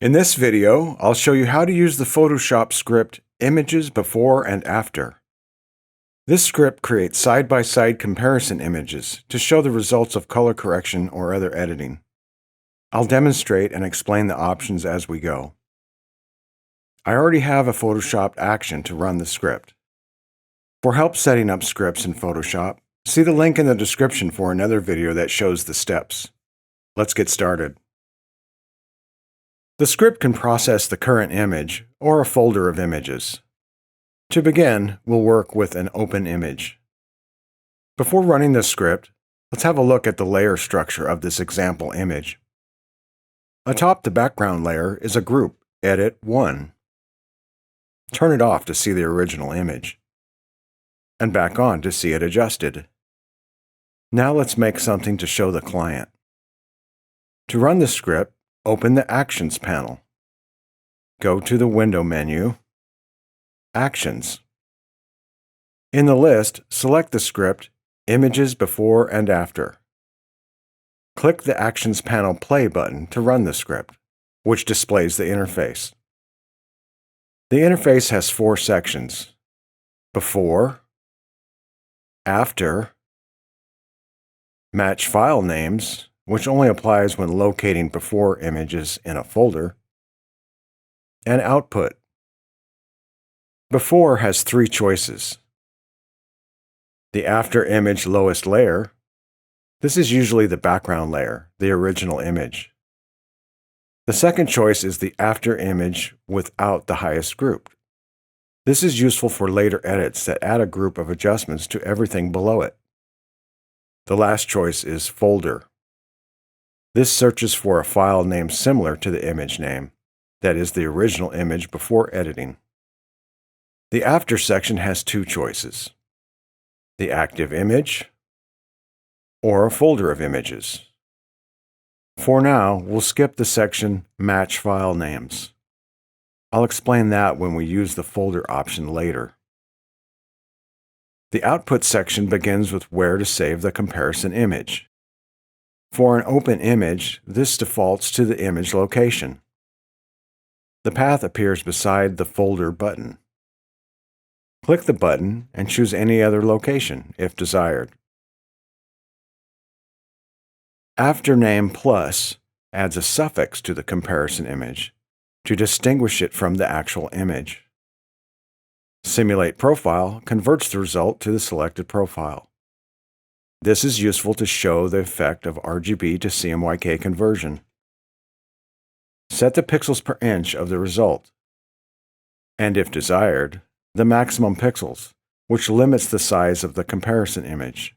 In this video, I'll show you how to use the Photoshop script Images Before and After. This script creates side-by-side comparison images to show the results of color correction or other editing. I'll demonstrate and explain the options as we go. I already have a Photoshop action to run the script. For help setting up scripts in Photoshop, see the link in the description for another video that shows the steps. Let's get started. The script can process the current image or a folder of images. To begin, we'll work with an open image. Before running the script, let's have a look at the layer structure of this example image. Atop the background layer is a group, Edit 1. Turn it off to see the original image, and back on to see it adjusted. Now let's make something to show the client. To run the script, open the Actions panel. Go to the Window menu, Actions. In the list, select the script Images Before and After. Click the Actions panel Play button to run the script, which displays the interface. The interface has 4 sections: Before, After, Match File Names, which only applies when locating before images in a folder, and Output. Before has 3 choices. The After image lowest layer. This is usually the background layer, the original image. The second choice is the After image without the highest group. This is useful for later edits that add a group of adjustments to everything below it. The last choice is Folder. This searches for a file name similar to the image name, that is the original image before editing. The After section has 2 choices: the active image or a folder of images. For now, we'll skip the section Match File Names. I'll explain that when we use the folder option later. The Output section begins with where to save the comparison image. For an open image, this defaults to the image location. The path appears beside the Folder button. Click the button and choose any other location if desired. After name plus adds a suffix to the comparison image to distinguish it from the actual image. Simulate Profile converts the result to the selected profile. This is useful to show the effect of RGB to CMYK conversion. Set the pixels per inch of the result, and if desired, the maximum pixels, which limits the size of the comparison image.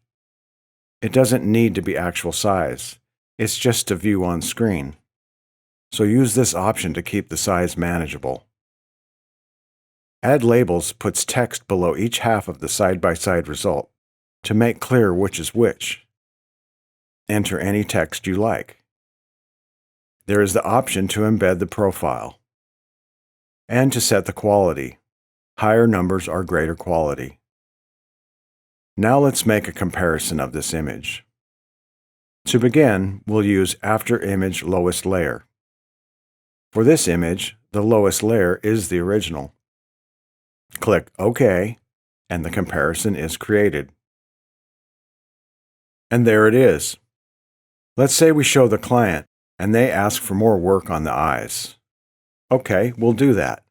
It doesn't need to be actual size, it's just a view on screen. So use this option to keep the size manageable. Add Labels puts text below each half of the side-by-side result to make clear which is which. Enter any text you like. There is the option to embed the profile and to set the quality. Higher numbers are greater quality. Now let's make a comparison of this image. To begin, we'll use After image lowest layer. For this image, the lowest layer is the original. Click OK, and the comparison is created. And there it is. Let's say we show the client, and they ask for more work on the eyes. OK, we'll do that.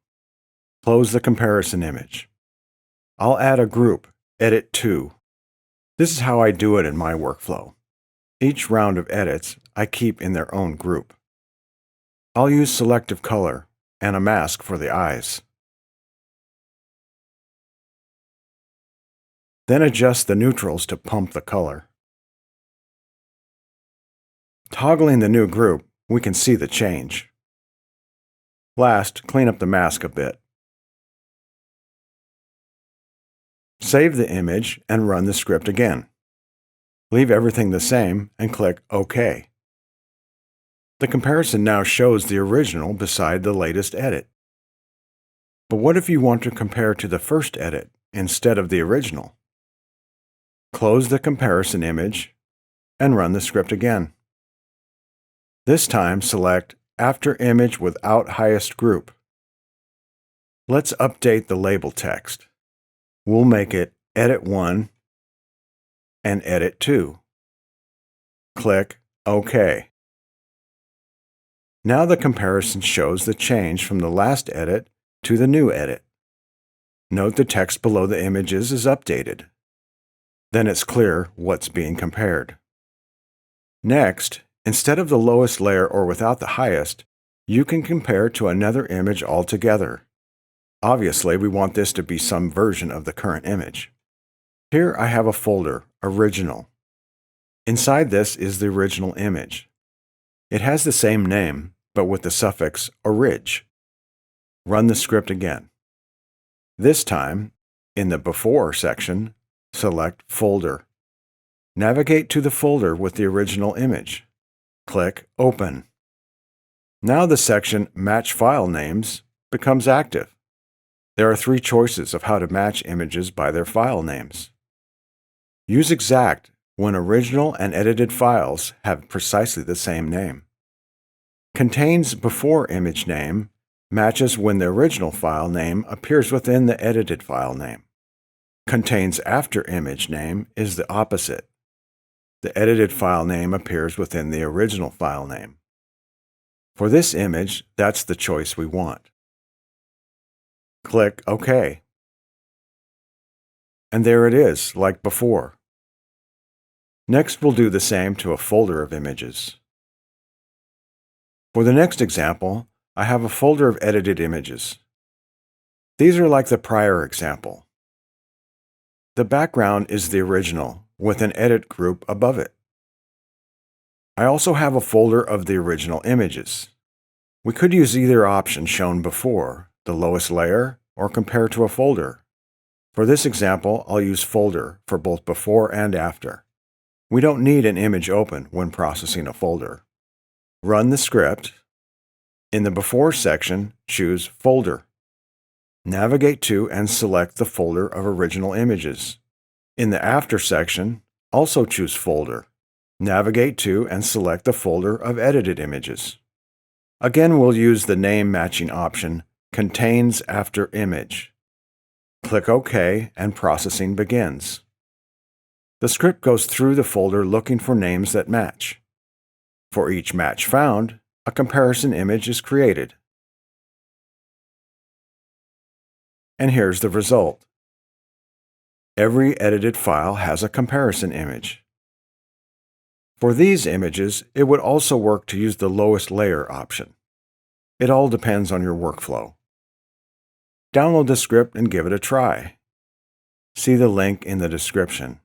Close the comparison image. I'll add a group, Edit 2. This is how I do it in my workflow. Each round of edits I keep in their own group. I'll use selective color and a mask for the eyes. Then adjust the neutrals to pump the color. Toggling the new group, we can see the change. Last, clean up the mask a bit. Save the image and run the script again. Leave everything the same and click OK. The comparison now shows the original beside the latest edit. But what if you want to compare to the first edit instead of the original? Close the comparison image and run the script again. This time select after image without highest group. Let's update the label text. We'll make it Edit 1 and Edit 2. Click OK. Now the comparison shows the change from the last edit to the new edit. Note the text below the images is updated. Then it's clear what's being compared. Next, instead of the lowest layer or without the highest, you can compare to another image altogether. Obviously, we want this to be some version of the current image. Here I have a folder, Original. Inside this is the original image. It has the same name, but with the suffix orig. Run the script again. This time, in the Before section, select Folder. Navigate to the folder with the original image. Click Open. Now the section Match File Names becomes active. There are 3 choices of how to match images by their file names. Use exact when original and edited files have precisely the same name. Contains before image name matches when the original file name appears within the edited file name. Contains after image name is the opposite. The edited file name appears within the original file name. For this image, that's the choice we want. Click OK. And there it is, like before. Next, we'll do the same to a folder of images. For the next example, I have a folder of edited images. These are like the prior example. The background is the original, with an edit group above it. I also have a folder of the original images. We could use either option shown before, the lowest layer, or compare to a folder. For this example, I'll use folder for both before and after. We don't need an image open when processing a folder. Run the script. In the Before section, choose Folder. Navigate to and select the folder of original images. In the After section, also choose Folder. Navigate to and select the folder of edited images. Again, we'll use the name matching option, Contains After Image. Click OK and processing begins. The script goes through the folder looking for names that match. For each match found, a comparison image is created. And here's the result. Every edited file has a comparison image. For these images, it would also work to use the lowest layer option. It all depends on your workflow. Download the script and give it a try. See the link in the description.